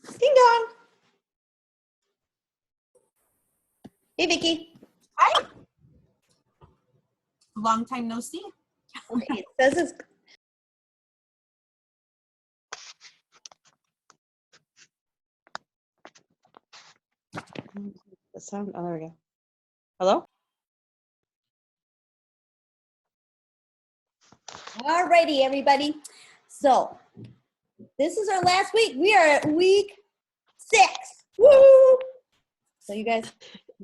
Ding dong. Hey, Vicki. Hi. Long time no see. Okay, it says it's the sound. Oh, there we go. Hello? All righty, everybody. So this is our last week. We are at week 6. Woo! So you guys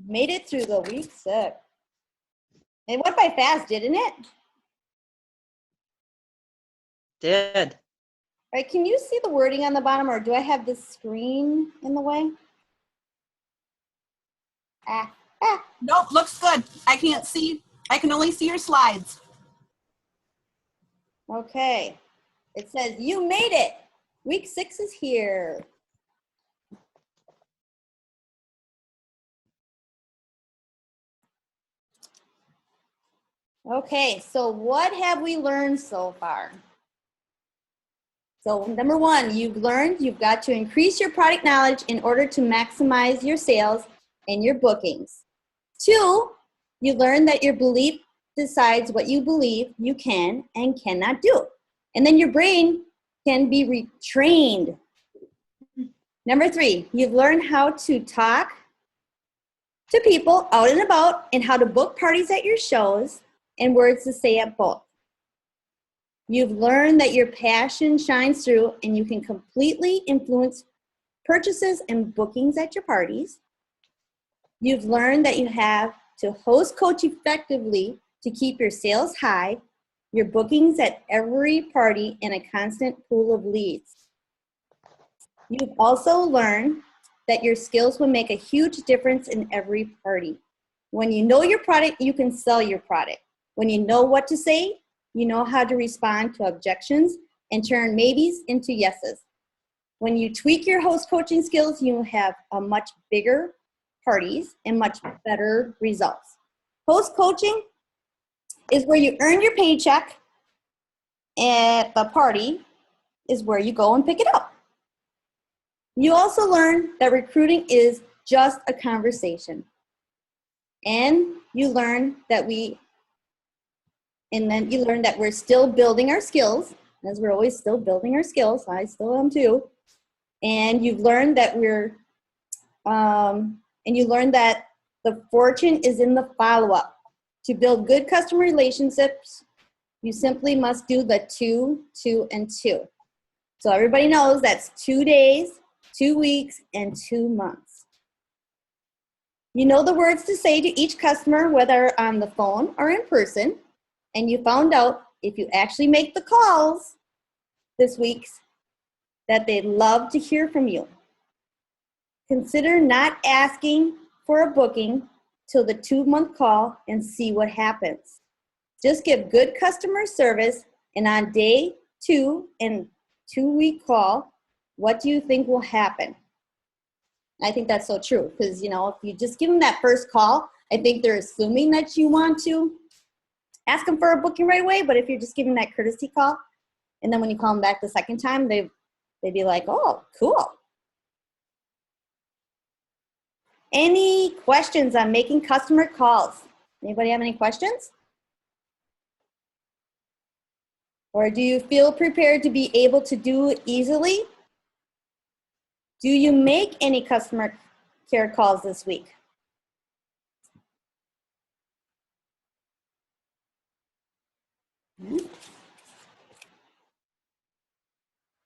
made it through the week 6. It went by fast, didn't it? Did. All right, can you see the wording on the bottom, or do I have the screen in the way? Nope, looks good. I can't see. I can only see your slides. Okay. It says you made it. Week 6 is here. Okay, so what have we learned so far? So number 1, you've learned you've got to increase your product knowledge in order to maximize your sales and your bookings. 2, you learned that your belief decides what you believe you can and cannot do. And then your brain can be retrained. Number 3, you've learned how to talk to people out and about and how to book parties at your shows and words to say at both. You've learned that your passion shines through and you can completely influence purchases and bookings at your parties. You've learned that you have to host coach effectively to keep your sales high, your bookings at every party, and a constant pool of leads. You've also learned that your skills will make a huge difference in every party. When you know your product, you can sell your product. When you know what to say, you know how to respond to objections and turn maybes into yeses. When you tweak your host coaching skills, you have a much bigger parties and much better results. Host coaching is where you earn your paycheck, at the party is where you go and pick it up. You also learn that recruiting is just a conversation. And you learn that we're still building our skills, as we're always still building our skills. I still am too. And you've learned that the fortune is in the follow-up. To build good customer relationships, you simply must do the 2, 2, and 2. So everybody knows that's 2 days, 2 weeks, and 2 months. You know the words to say to each customer, whether on the phone or in person, and you found out if you actually make the calls this week that they'd love to hear from you. Consider not asking for a booking till the 2-month call and see what happens. Just give good customer service, and on day 2 and 2-week call, what do you think will happen? I think that's so true, because if you just give them that first call, I think they're assuming that you want to ask them for a booking right away. But if you're just giving that courtesy call, and then when you call them back the second time, they'd be like, oh, cool. Any questions on making customer calls? Anybody have any questions? Or do you feel prepared to be able to do it easily? Do you make any customer care calls this week?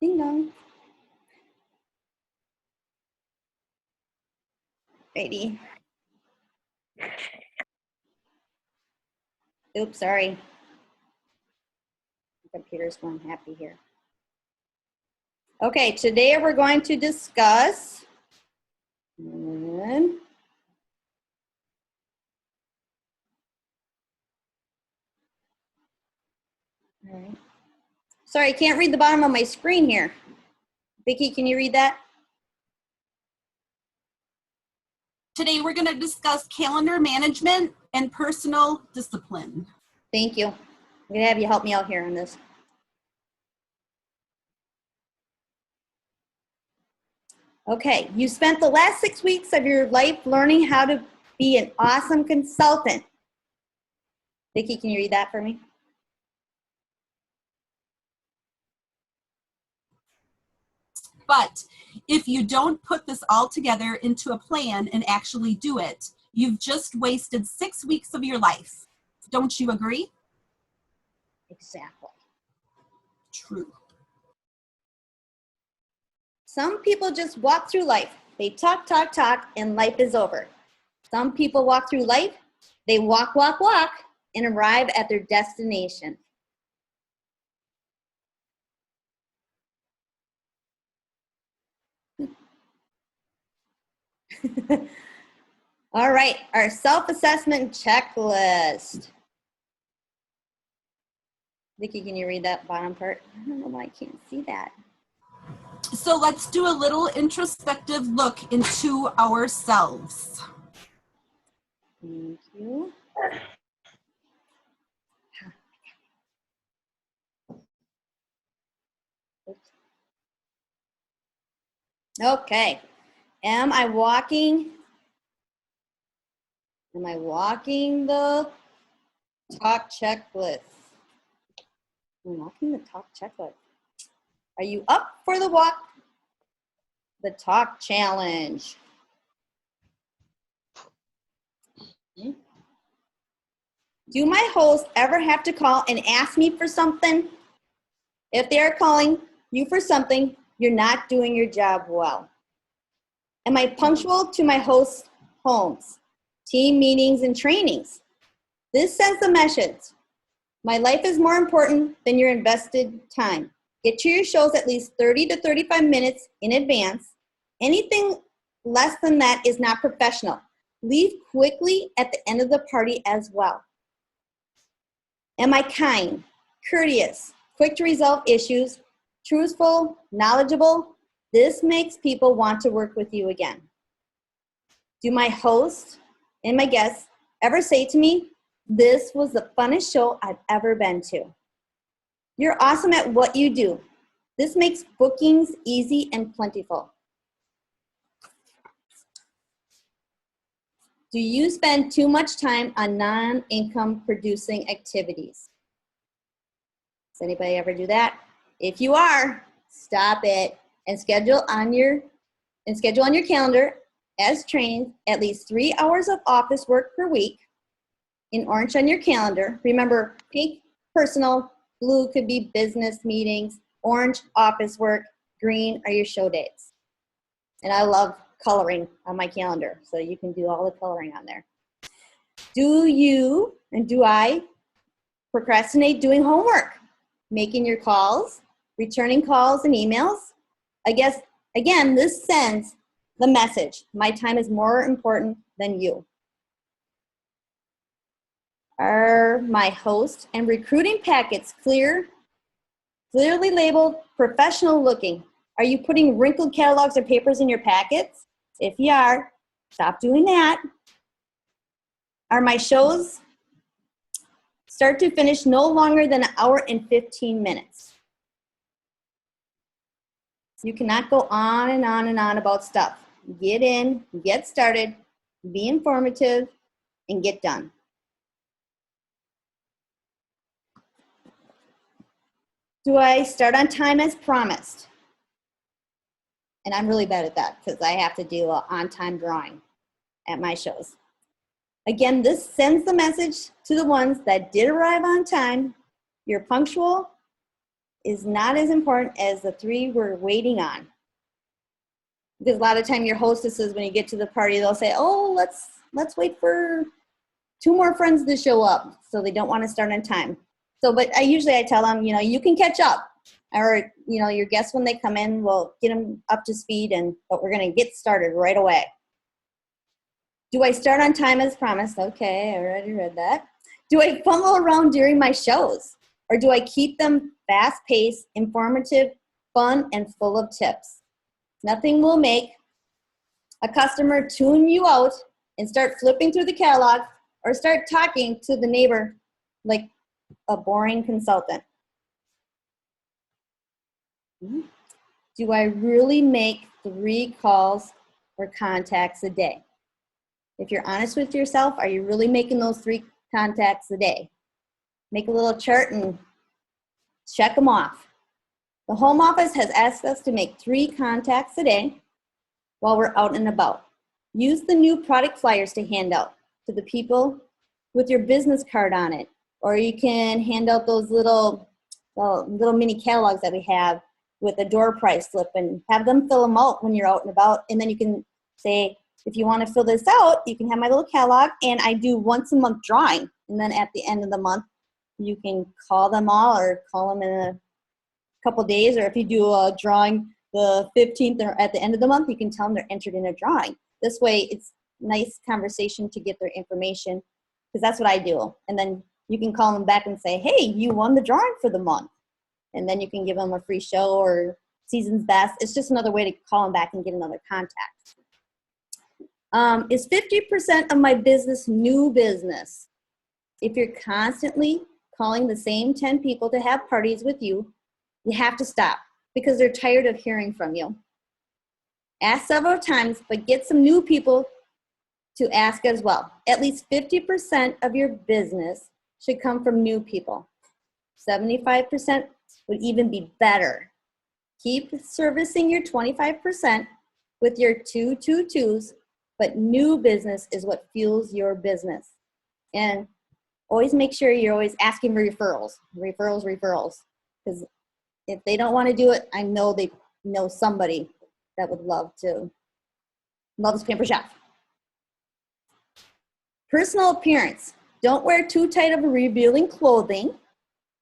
Ding dong. Righty. Oops, sorry. The computer's going happy here. Okay, today we're going to discuss all right. Sorry, I can't read the bottom of my screen here. Vicki, can you read that? Today we're going to discuss calendar management and personal discipline. Thank you. I'm going to have you help me out here on this. Okay, you spent the last 6 weeks of your life learning how to be an awesome consultant. Vicki, can you read that for me? But if you don't put this all together into a plan and actually do it, you've just wasted 6 weeks of your life. Don't you agree? Exactly. True. Some people just walk through life. They talk, talk, talk, and life is over. Some people walk through life, they walk, walk, walk, and arrive at their destination. All right, our self-assessment checklist. Vicki, can you read that bottom part? I don't know why I can't see that. So let's do a little introspective look into ourselves. Thank you. Okay. Am I walking the talk checklist? I'm walking the talk checklist. Are you up for the walk the talk challenge? Do my hosts ever have to call and ask me for something? If they are calling you for something, you're not doing your job well. Am I punctual to my hosts' homes, team meetings, and trainings? This sends the message. My life is more important than your invested time. Get to your shows at least 30 to 35 minutes in advance. Anything less than that is not professional. Leave quickly at the end of the party as well. Am I kind, courteous, quick to resolve issues, truthful, knowledgeable? This makes people want to work with you again. Do my host and my guests ever say to me, "This was the funnest show I've ever been to"? You're awesome at what you do. This makes bookings easy and plentiful. Do you spend too much time on non-income producing activities? Does anybody ever do that? If you are, stop it and schedule on your calendar as trained at least 3 hours of office work per week. In orange on your calendar, remember pink personal, blue could be business meetings, orange office work, green are your show dates. And I love coloring on my calendar, so you can do all the coloring on there. Do I procrastinate doing homework, making your calls, returning calls and emails? I guess, again, this sends the message. My time is more important than you. Are my host and recruiting packets clearly labeled, professional looking? Are you putting wrinkled catalogs or papers in your packets? If you are, stop doing that. Are my shows start to finish no longer than an hour and 15 minutes? You cannot go on and on and on about stuff. Get in, get started, be informative, and get done. Do I start on time as promised? And I'm really bad at that because I have to do on-time drawing at my shows. Again, this sends the message to the ones that did arrive on time. Your punctual is not as important as the 3 we're waiting on. Because a lot of time your hostesses, when you get to the party, they'll say, "Oh, let's wait for 2 more friends to show up," so they don't want to start on time. So, but I tell them, you can catch up, or your guests when they come in, we'll get them up to speed, but we're going to get started right away. Do I start on time as promised? Okay, I already read that. Do I fumble around during my shows, or do I keep them fast-paced, informative, fun, and full of tips? Nothing will make a customer tune you out and start flipping through the catalog or start talking to the neighbor like a boring consultant. do I really make 3 calls or contacts a day? If you're honest with yourself, are you really making those 3 contacts a day? Make a little chart and check them off. The home office has asked us to make 3 contacts a day while we're out and about. Use the new product flyers to hand out to the people with your business card on it. Or you can hand out those little mini catalogs that we have with a door prize slip and have them fill them out when you're out and about. And then you can say, if you want to fill this out, you can have my little catalog, and I do once a month drawing. And then at the end of the month, you can call them all or call them in a couple days. Or if you do a drawing the 15th or at the end of the month, you can tell them they're entered in a drawing. This way, it's nice conversation to get their information, because that's what I do. And then you can call them back and say, hey, you won the drawing for the month. And then you can give them a free show or season's best. It's just another way to call them back and get another contact. Is 50% of my business new business? If you're constantly calling the same 10 people to have parties with you, you have to stop, because they're tired of hearing from you. Ask several times, but get some new people to ask as well. At least 50% of your business should come from new people. 75% would even be better. Keep servicing your 25% with your 222s, but new business is what fuels your business. And always make sure you're always asking for referrals. Because if they don't want to do it, I know they know somebody that would love this Pampered Chef. Personal appearance. Don't wear too tight of a revealing clothing.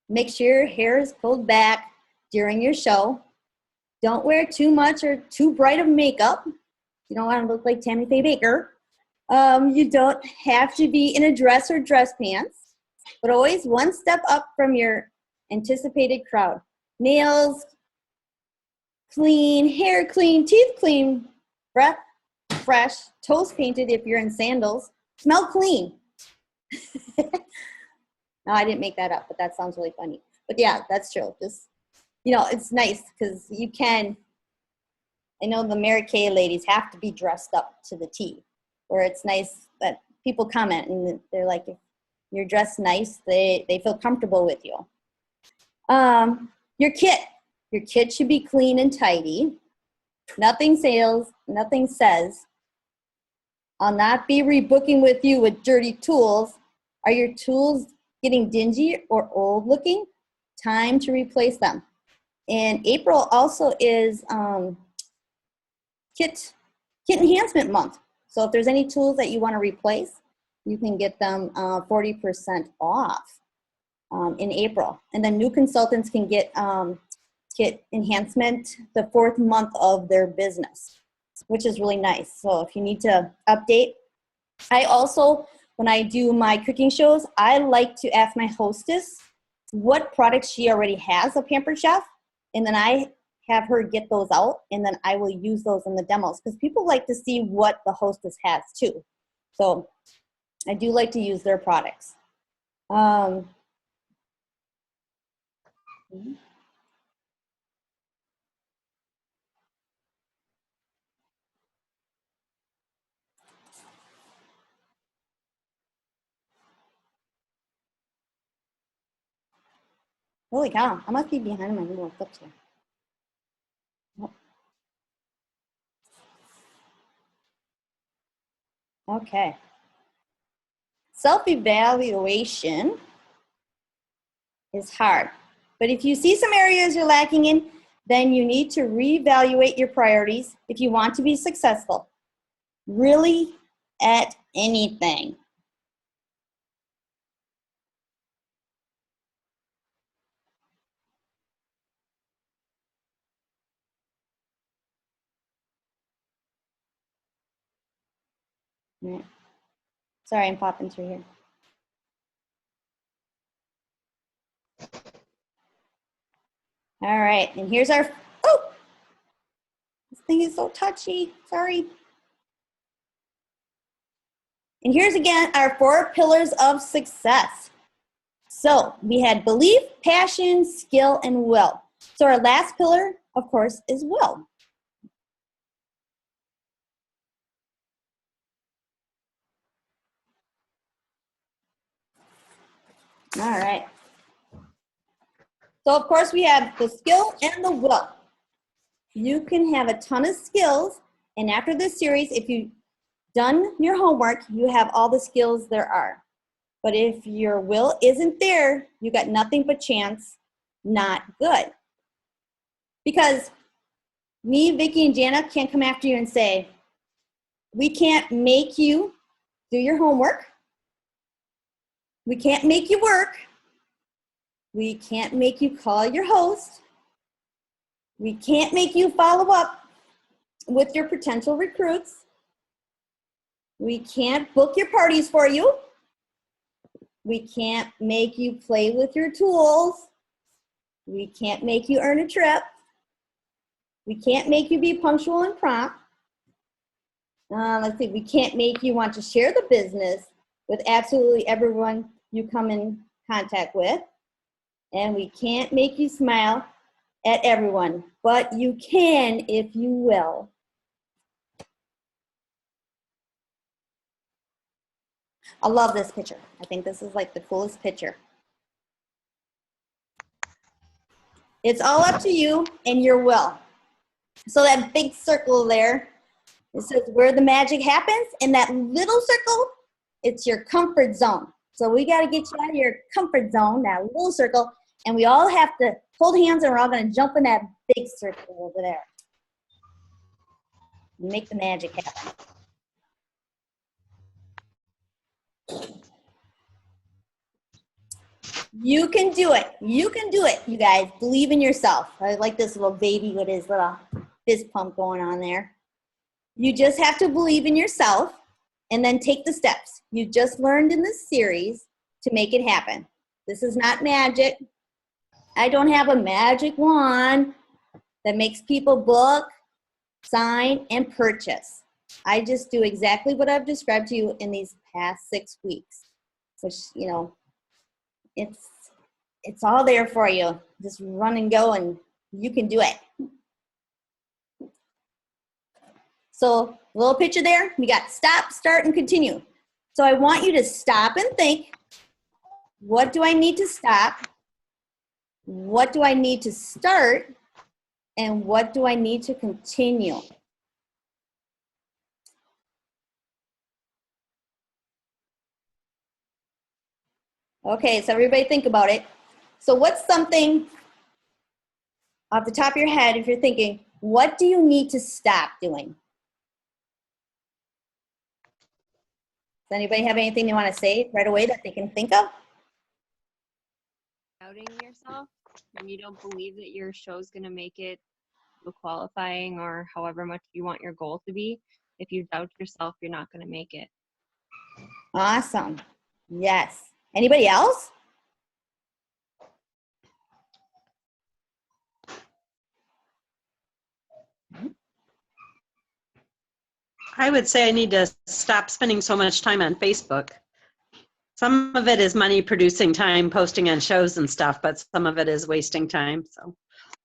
Make sure your hair is pulled back during your show. Don't wear too much or too bright of makeup. You don't want to look like Tammy Faye Baker. You don't have to be in a dress or dress pants, but always one step up from your anticipated crowd. Nails clean, hair clean, teeth clean, breath fresh, toes painted if you're in sandals. Smell clean. No, I didn't make that up, but that sounds really funny. But yeah, that's true. Just, it's nice because you can, I know the Mary Kay ladies have to be dressed up to the T, where it's nice that people comment and they're like, if you're dressed nice, they feel comfortable with you. Your kit should be clean and tidy. Nothing says, I'll not be rebooking with you with dirty tools. Are your tools getting dingy or old looking? Time to replace them. And April also is kit enhancement month. So if there's any tools that you want to replace, you can get them 40% off in April. And then new consultants can get kit enhancement the 4th month of their business, which is really nice. So if you need to update, I also, when I do my cooking shows, I like to ask my hostess what products she already has of Pampered Chef, and then I have her get those out, and then I will use those in the demos, because people like to see what the hostess has too. So I do like to use their products. Holy cow, I must be behind my little clips here. Oh. Okay. Self-evaluation is hard, but if you see some areas you're lacking in, then you need to reevaluate your priorities if you want to be successful. Really, at anything. Right. Sorry, I'm popping through here. All right, and here's our, oh, this thing is so touchy, sorry. And here's again our 4 pillars of success. So we had belief, passion, skill, and will. So our last pillar, of course, is will. All right. So of course we have the skill and the will. You can have a ton of skills, and after this series, if you've done your homework, you have all the skills there are. But if your will isn't there, you got nothing but chance, not good. Because me, Vicki, and Jana can't come after you and say, we can't make you do your homework. We can't make you work. We can't make you call your host. We can't make you follow up with your potential recruits. We can't book your parties for you. We can't make you play with your tools. We can't make you earn a trip. We can't make you be punctual and prompt. Let's see, we can't make you want to share the business with absolutely everyone you come in contact with. And we can't make you smile at everyone, but you can if you will. I love this picture. I think this is like the coolest picture. It's all up to you and your will. So that big circle there, it says where the magic happens, and that little circle, it's your comfort zone. So we got to get you out of your comfort zone, that little circle, and we all have to hold hands, and we're all going to jump in that big circle over there. Make the magic happen. You can do it. You can do it, you guys. Believe in yourself. I like this little baby with his little fist pump going on there. You just have to believe in yourself and then take the steps you just learned in this series to make it happen. This is not magic. I don't have a magic wand that makes people book, sign, and purchase. I just do exactly what I've described to you in these past 6 weeks, which, you know, it's all there for you. Just run and go, and you can do it. So, little picture there, we got stop, start, and continue. So I want you to stop and think, what do I need to stop? What do I need to start? And what do I need to continue? Okay, so everybody think about it. So what's something off the top of your head, if you're thinking, what do you need to stop doing? Does anybody have anything they want to say right away that they can think of? Doubting yourself when you don't believe that your show's going to make it to qualifying or however much you want your goal to be. If you doubt yourself, you're not going to make it. Awesome. Yes. Anybody else? I would say I need to stop spending so much time on Facebook. Some of it is money producing time, posting on shows and stuff, but some of it is wasting time. So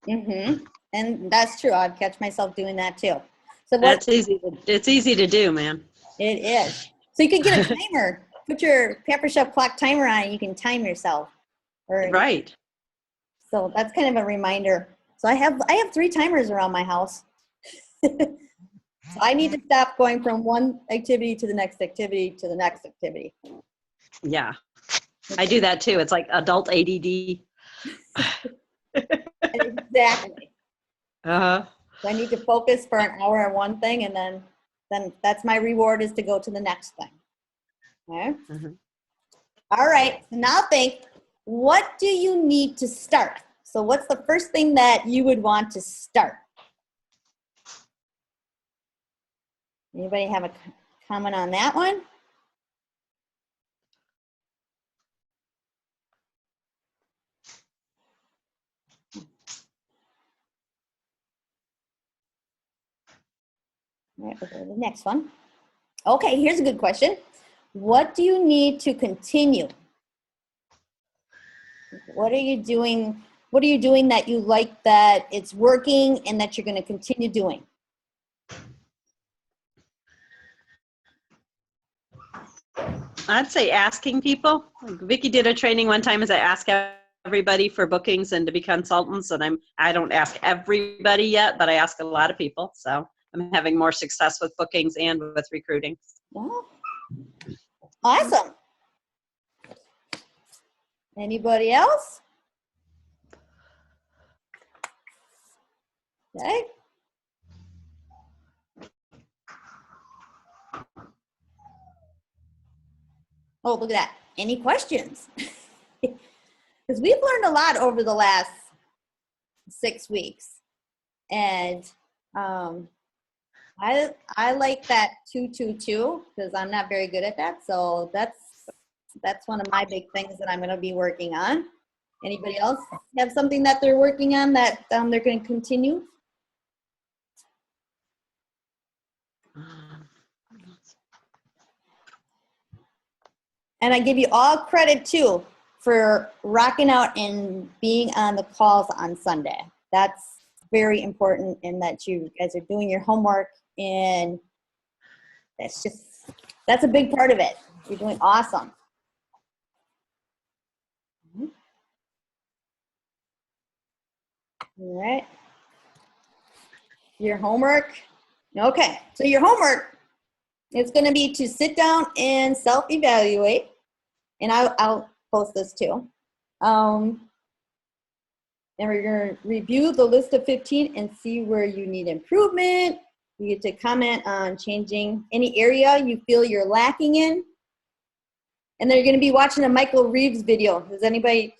And that's true. I'd catch myself doing that too. So that's easy. It's easy to do, man. It is. So you could get a timer. Put your Pepper Chef clock timer on, and you can time yourself. Right. So that's kind of a reminder. So I have 3 timers around my house. So I need to stop going from one activity to the next activity to the next activity. Yeah. I do that too. It's like adult ADD. Exactly. Uh-huh. So I need to focus for an hour on one thing, and then that's my reward, is to go to the next thing. Okay? All right. So now think, what do you need to start? So what's the first thing that you would want to start? Anybody have a comment on that one? All right, we'll go to the next one. Okay, here's a good question. What do you need to continue? What are you doing What are you doing that you like, that it's working and that you're going to continue doing? I'd say asking people. Like Vicki did a training one time as I ask everybody for bookings and to be consultants, and I don't ask everybody yet, but I ask a lot of people. So I'm having more success with bookings and with recruiting. Oh, awesome. Anybody else? Okay. Oh, look at that. Any questions? Because we've learned a lot over the last 6 weeks. And I like that 222 because I'm not very good at that. So that's one of my big things that I'm going to be working on. Anybody else have something that they're working on that they're going to continue? And I give you all credit too for rocking out and being on the calls on Sunday. That's very important, and that you guys are doing your homework, and that's a big part of it. You're doing awesome. All right. Your homework. Okay, so your homework is going to be to sit down and self-evaluate, and I'll post this too. And we're going to review the list of 15 and see where you need improvement. You get to comment on changing any area you feel you're lacking in. And then you're going to be watching a Michael Reeves video. Has anybody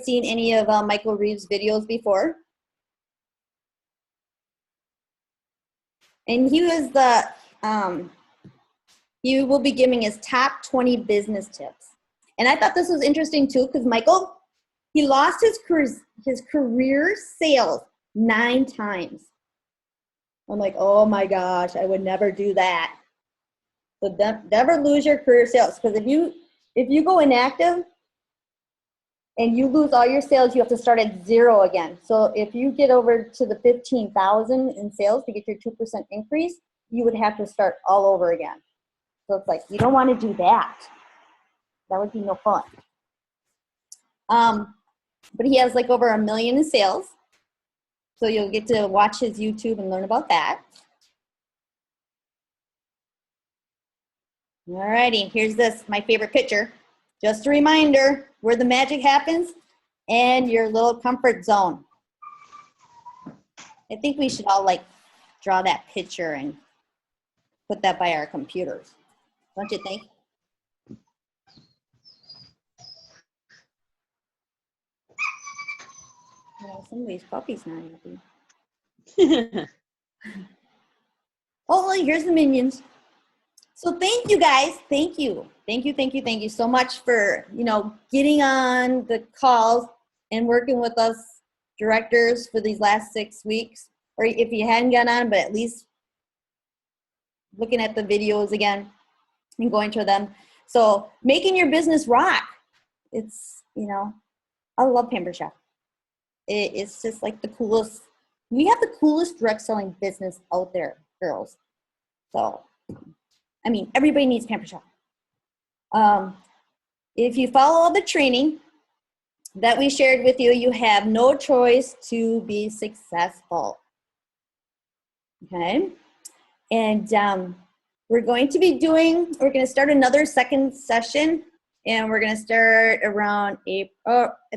seen any of Michael Reeves' videos before? And he was he will be giving his top 20 business tips. And I thought this was interesting too, because Michael, he lost his career sales 9 times. I'm like, oh my gosh, I would never do that. So never lose your career sales, because if you go inactive and you lose all your sales, you have to start at 0 again. So if you get over to the 15,000 in sales to get your 2% increase, you would have to start all over again. So it's like, you don't want to do that. That would be no fun. But he has like over 1 million in sales. So you'll get to watch his YouTube and learn about that. Alrighty, here's my favorite picture. Just a reminder where the magic happens and your little comfort zone. I think we should all like draw that picture and put that by our computers. Don't you think? Well, some of these puppies not happy. Oh, here's the minions. So thank you guys. Thank you. Thank you so much for, getting on the calls and working with us directors for these last 6 weeks. Or if you hadn't got on, but at least looking at the videos again and going to them. So making your business rock. It's, I love Pamper Chef. It's just like the coolest. We have the coolest direct selling business out there, girls. So, I mean, everybody needs Pamper Chef. If you follow all the training that we shared with you, you have no choice to be successful. Okay? And we're going to start another second session, and we're going to start around I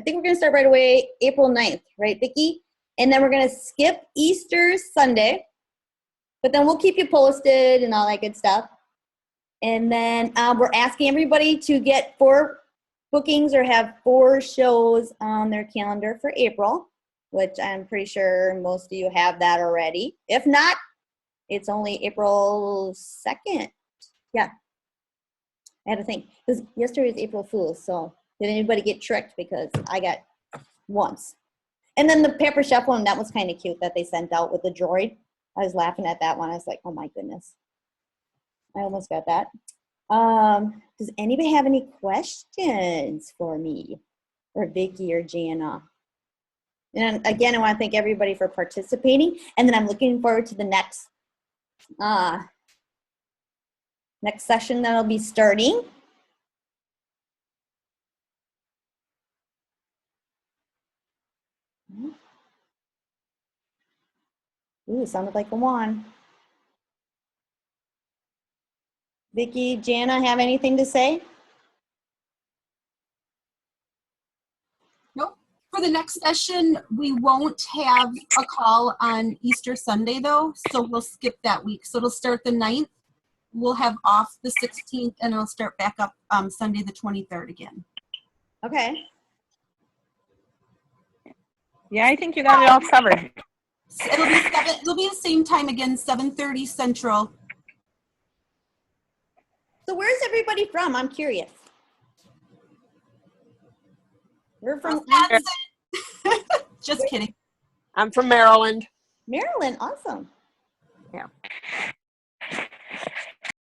think we're going to start right away, April 9th, right, Vicki? And then we're going to skip Easter Sunday, but then we'll keep you posted and all that good stuff. And then we're asking everybody to get 4 bookings or have 4 shows on their calendar for April, which I'm pretty sure most of you have that already. If not, it's only April 2nd. Yeah. I had to think, because yesterday was April Fool's, so did anybody get tricked? Because I got once. And then the Pamper Chef one, that was kind of cute that they sent out with the droid. I was laughing at that one. I was like, oh my goodness. I almost got that. Does anybody have any questions for me or Vicki or Jana? And again, I want to thank everybody for participating. And then I'm looking forward to the next session that'll be starting. Ooh, sounded like a wand. Vicki, Jana, have anything to say? Nope. For the next session, we won't have a call on Easter Sunday though, so we'll skip that week. So it'll start the 9th. We'll have off the 16th and it'll start back up Sunday the 23rd again. Okay. Yeah, I think you got it all covered. So it'll be the same time again, 7:30 Central. So where's everybody from? I'm curious. We're from Just kidding. I'm from Maryland. Maryland. Awesome. Yeah.